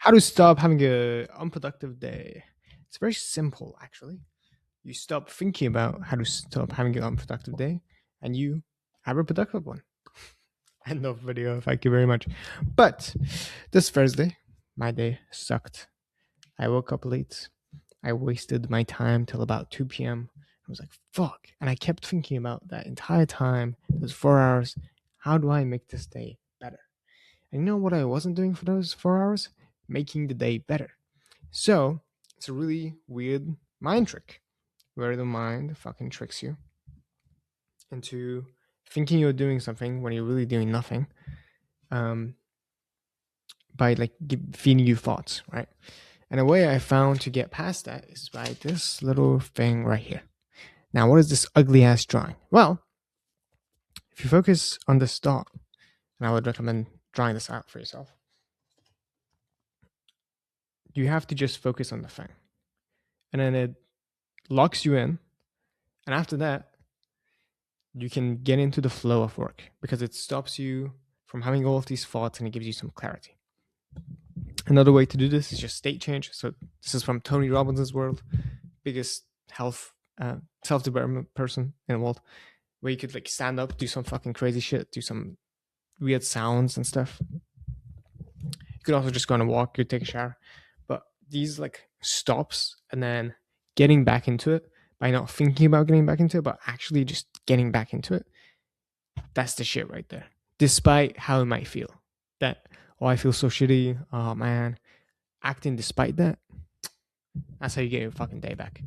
How to stop having a unproductive day. It's very simple, actually. You stop thinking about how to stop having an unproductive day, and you have a productive one. End of video. Thank you very much. But this Thursday, my day sucked. I woke up late. I wasted my time till about 2 p.m. I was like, fuck. And I kept thinking about that entire time, those 4 hours. How do I make this day better? And you know what I wasn't doing for those 4 hours? Making the day better. So it's a really weird mind trick where the mind fucking tricks you into thinking you're doing something when you're really doing nothing, um, by like feeding you thoughts, right? And a way I found to get past that is by this little thing right here. Now, what is this ugly ass drawing? Well, if you focus on the start, and I would recommend drawing this out for yourself, you have to just focus on the thing. And then it locks you in. And after that, you can get into the flow of work because it stops you from having all of these thoughts and it gives you some clarity. Another way to do this is just state change. So this is from Tony Robbins' world, biggest health self-development person in the world, where you could like stand up, do some fucking crazy shit, do some weird sounds and stuff. You could also just go on a walk, you take a shower. But these like stops and then getting back into it by not thinking about getting back into it, but actually just getting back into it. That's the shit right there. Despite how it might feel. That, oh, I feel so shitty. Oh man. Acting despite that. That's how you get your fucking day back.